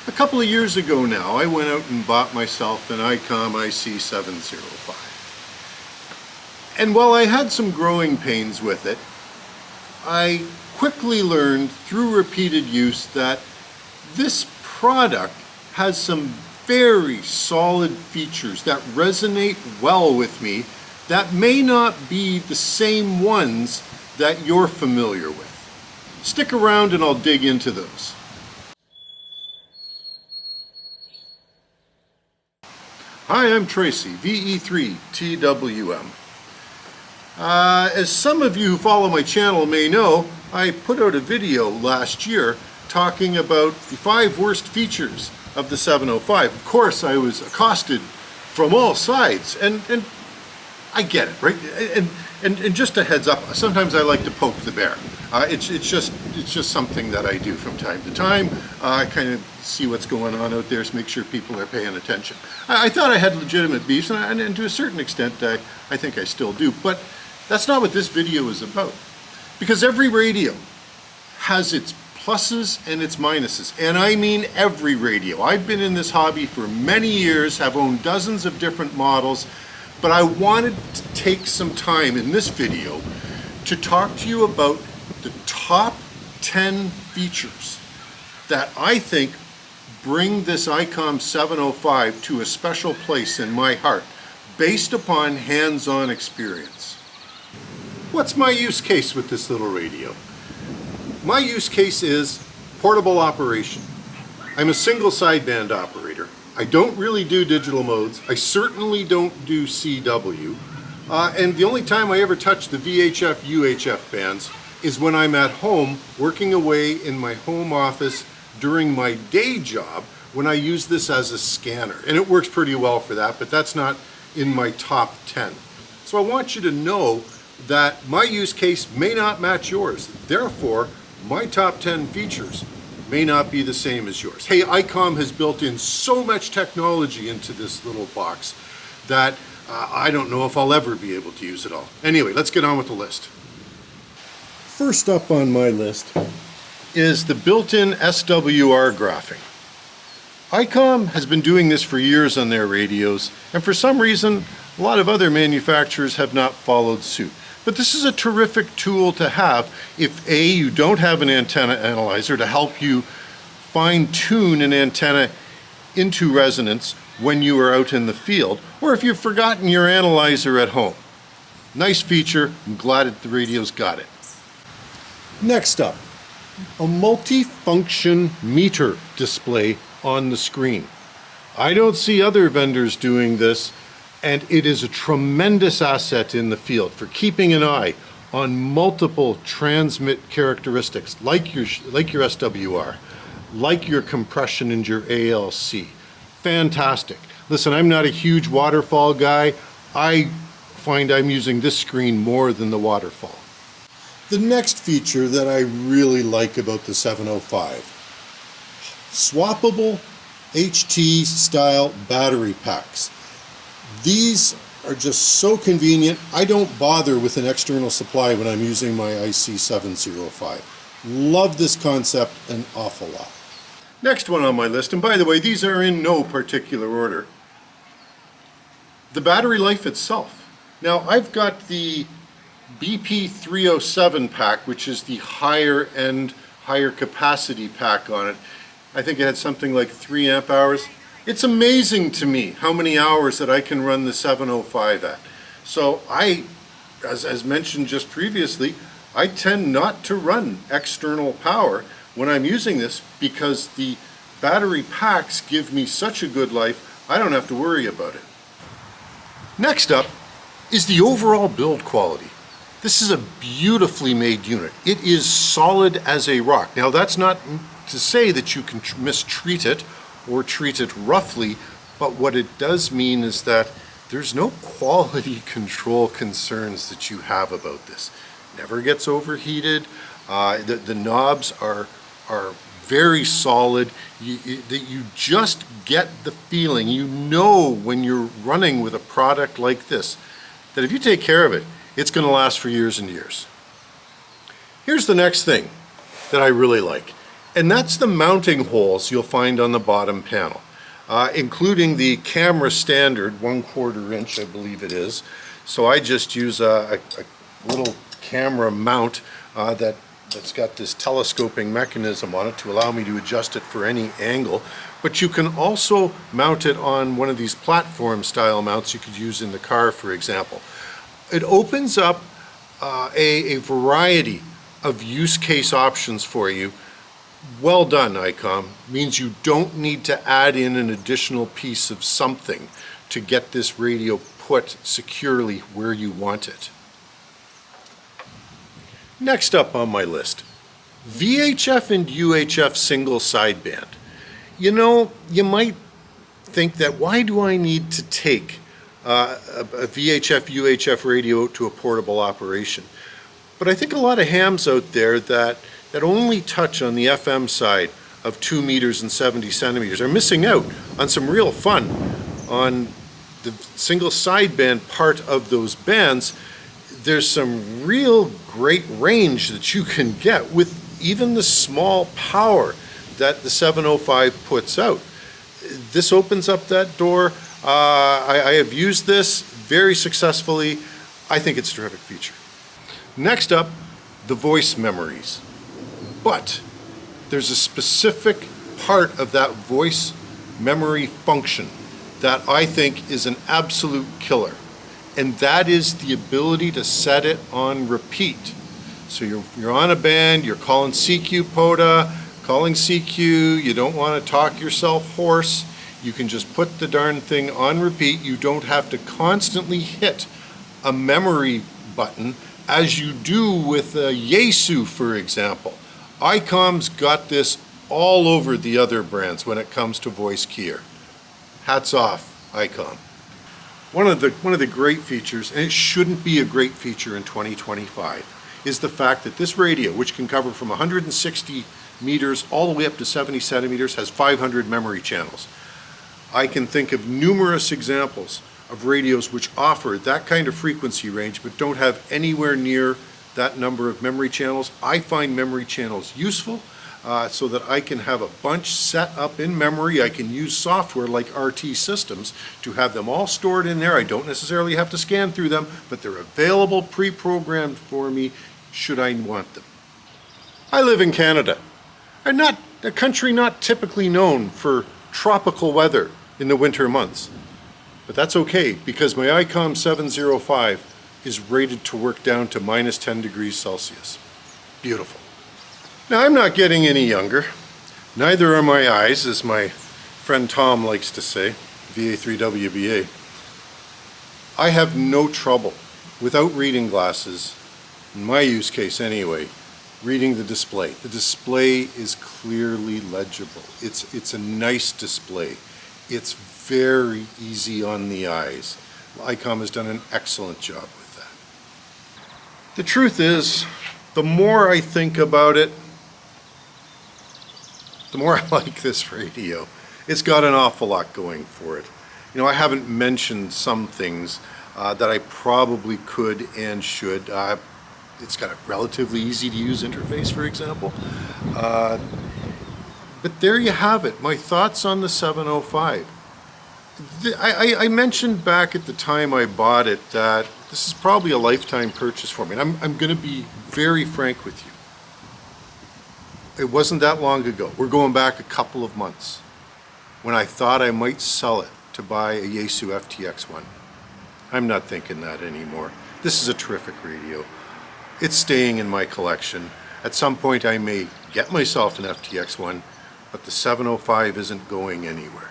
A couple of years ago now, I went out and bought myself an ICom IC-705. And while I had some growing pains with it, I quickly learned through repeated use that this product has some very solid features that resonate well with me that may not be the same ones that you're familiar with. Stick around and I'll dig into those. Hi, I'm Tracy, VE3TWM. As some of you who follow my channel may know, I put out a video last year talking about the 5 worst features of the 705. Of course, I was accosted from all sides, and I get it, right? And just a heads up, sometimes I like to poke the bear. It's just something that I do from time to time. I kind of see what's going on out there to make sure people are paying attention. I thought I had legitimate beefs, and to a certain extent, I think I still do. But that's not what this video is about. Because every radio has its pluses and its minuses. And I mean every radio. I've been in this hobby for many years, have owned dozens of different models, but I wanted to take some time in this video to talk to you about the top 10 features that I think bring this ICOM 705 to a special place in my heart based upon hands-on experience. What's my use case with this little radio? My use case is portable operation. I'm a single sideband operator. I don't really do digital modes. I certainly don't do CW. And the only time I ever touch the VHF, UHF bands is when I'm at home working away in my home office during my day job when I use this as a scanner. And it works pretty well for that, but that's not in my top 10. So I want you to know that my use case may not match yours. Therefore, my top 10 features may not be the same as yours. Hey, ICOM has built in so much technology into this little box that I don't know if I'll ever be able to use it all. Anyway, let's get on with the list. First up on my list is the built-in SWR graphing. ICOM has been doing this for years on their radios, and for some reason, a lot of other manufacturers have not followed suit. But this is a terrific tool to have if A, you don't have an antenna analyzer to help you fine-tune an antenna into resonance when you are out in the field, or if you've forgotten your analyzer at home. Nice feature. I'm glad that the radio's got it. Next up, a multi-function meter display on the screen. I don't see other vendors doing this, and it is a tremendous asset in the field for keeping an eye on multiple transmit characteristics like your SWR, like your compression and your ALC. Fantastic. Listen, I'm not a huge waterfall guy. I find I'm using this screen more than the waterfall. The next feature that I really like about the 705, swappable HT style battery packs. These are just so convenient. I don't bother with an external supply when I'm using my IC-705. Love this concept an awful lot. Next one on my list, and by the way, these are in no particular order. The battery life itself. Now, I've got the BP307 pack, which is the higher end, higher capacity pack on it. I think it had something like 3 amp hours. It's amazing to me how many hours that I can run the 705 at. So as mentioned just previously, I tend not to run external power when I'm using this because the battery packs give me such a good life, I don't have to worry about it. Next up is the overall build quality. This is a beautifully made unit. It is solid as a rock. Now that's not to say that you can mistreat it or treat it roughly, but what it does mean is that there's no quality control concerns that you have about this. Never gets overheated. The knobs are very solid. You just get the feeling, you know when you're running with a product like this, that if you take care of it, it's going to last for years and years. Here's the next thing that I really like. And that's the mounting holes you'll find on the bottom panel, including the camera standard 1/4 inch, I believe it is. So I just use a little camera mount that's got this telescoping mechanism on it to allow me to adjust it for any angle. But you can also mount it on one of these platform style mounts you could use in the car, for example. It opens up a variety of use case options for you. Well done, ICOM. Means you don't need to add in an additional piece of something to get this radio put securely where you want it. Next up on my list, VHF and UHF single sideband. You know, you might think that why do I need to take a VHF, UHF radio to a portable operation? But I think a lot of hams out there that only touch on the FM side of 2 meters and 70 centimeters are missing out on some real fun on the single sideband part of those bands. There's some real great range that you can get with even the small power that the 705 puts out. This opens up that door. I have used this very successfully. I think it's a terrific feature. Next up, the voice memories. But there's a specific part of that voice memory function that I think is an absolute killer. And that is the ability to set it on repeat. So you're on a band, you're calling CQ POTA, calling CQ, you don't want to talk yourself hoarse. You can just put the darn thing on repeat. You don't have to constantly hit a memory button as you do with a Yaesu, for example. ICOM's got this all over the other brands when it comes to voice keyer. Hats off, ICOM. One of the great features, and it shouldn't be a great feature in 2025, is the fact that this radio, which can cover from 160 meters all the way up to 70 centimeters, has 500 memory channels. I can think of numerous examples of radios which offer that kind of frequency range but don't have anywhere near that number of memory channels. I find memory channels useful so that I can have a bunch set up in memory. I can use software like RT Systems to have them all stored in there. I don't necessarily have to scan through them, but they're available pre-programmed for me should I want them. I live in Canada. I'm not a country not typically known for tropical weather in the winter months. But that's okay, because my ICOM 705 is rated to work down to minus 10 degrees Celsius. Beautiful. Now, I'm not getting any younger. Neither are my eyes, as my friend Tom likes to say, VA3WBA. I have no trouble, without reading glasses, in my use case anyway, reading the display. The display is clearly legible. It's a nice display. It's very easy on the eyes. ICOM has done an excellent job with that. The truth is, the more I think about it, the more I like this radio. It's got an awful lot going for it. You know, I haven't mentioned some things that I probably could and should. It's got a relatively easy to use interface, for example. But there you have it, my thoughts on the 705. I mentioned back at the time I bought it that this is probably a lifetime purchase for me. And I'm going to be very frank with you. It wasn't that long ago. We're going back a couple of months when I thought I might sell it to buy a Yaesu FTX1. I'm not thinking that anymore. This is a terrific radio. It's staying in my collection. At some point I may get myself an FTX1, but the 705 isn't going anywhere.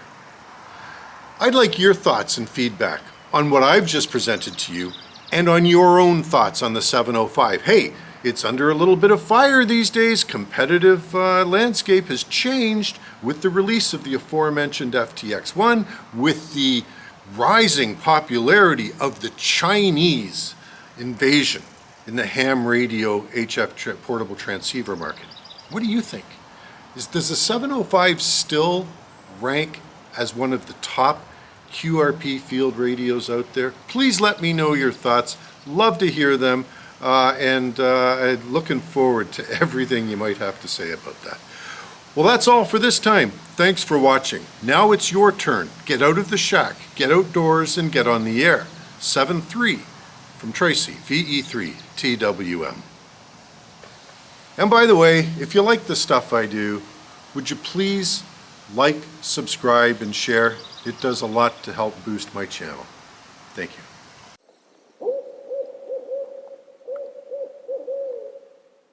I'd like your thoughts and feedback on what I've just presented to you and on your own thoughts on the 705. Hey, it's under a little bit of fire these days. Competitive landscape has changed with the release of the aforementioned FTX1, with the rising popularity of the Chinese invasion in the ham radio HF portable transceiver market. What do you think? Does the 705 still rank as one of the top QRP field radios out there? Please let me know your thoughts. Love to hear them, and I'm looking forward to everything you might have to say about that. Well, that's all for this time. Thanks for watching. Now it's your turn. Get out of the shack, get outdoors, and get on the air. 7-3 from Tracy, VE3 TWM. And by the way, if you like the stuff I do, would you please like, subscribe, and share? It does a lot to help boost my channel. Thank you.